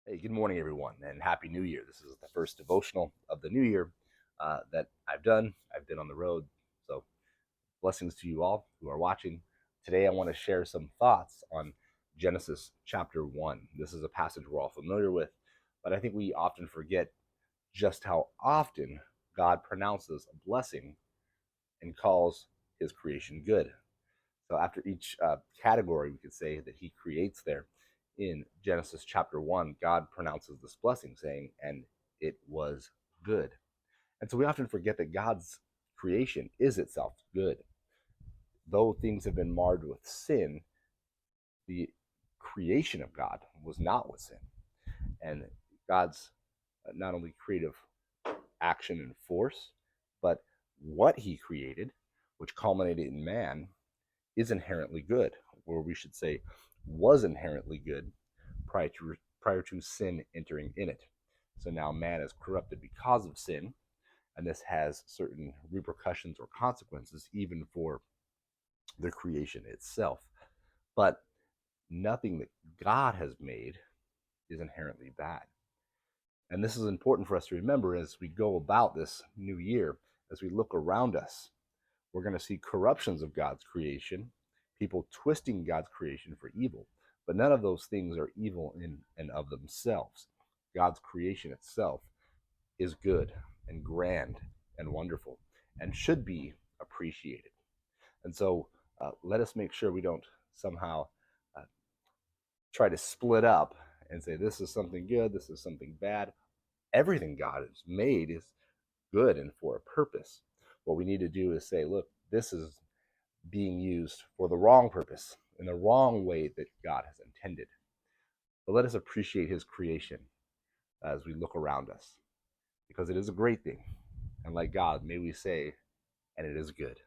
Hey, good morning, everyone, and Happy New Year. This is the first devotional of the new year that I've done. I've been on the road, so blessings to you all who are watching. Today, I want to share some thoughts on Genesis chapter 1. This is a passage we're all familiar with, but I think we often forget just how often God pronounces a blessing and calls his creation good. So after each category, we could say that he creates there in Genesis chapter 1, God pronounces this blessing, saying, and it was good. And so we often forget that God's creation is itself good. Though things have been marred with sin, the creation of God was not with sin. And God's not only creative action and force, but what he created, which culminated in man, is inherently good, or we should say was inherently good prior to sin entering in it. So now man is corrupted because of sin, and this has certain repercussions or consequences even for the creation itself. But nothing that God has made is inherently bad. And this is important for us to remember as we go about this new year, as we look around us. We're going to see corruptions of God's creation, people twisting God's creation for evil. But none of those things are evil in and of themselves. God's creation itself is good and grand and wonderful and should be appreciated. And so let us make sure we don't somehow uh, try to split up and say this is something good, this is something bad. Everything God has made is good and for a purpose. What we need to do is say, look, this is being used for the wrong purpose, in the wrong way that God has intended. But let us appreciate his creation as we look around us, because it is a great thing. And like God, may we say, and it is good.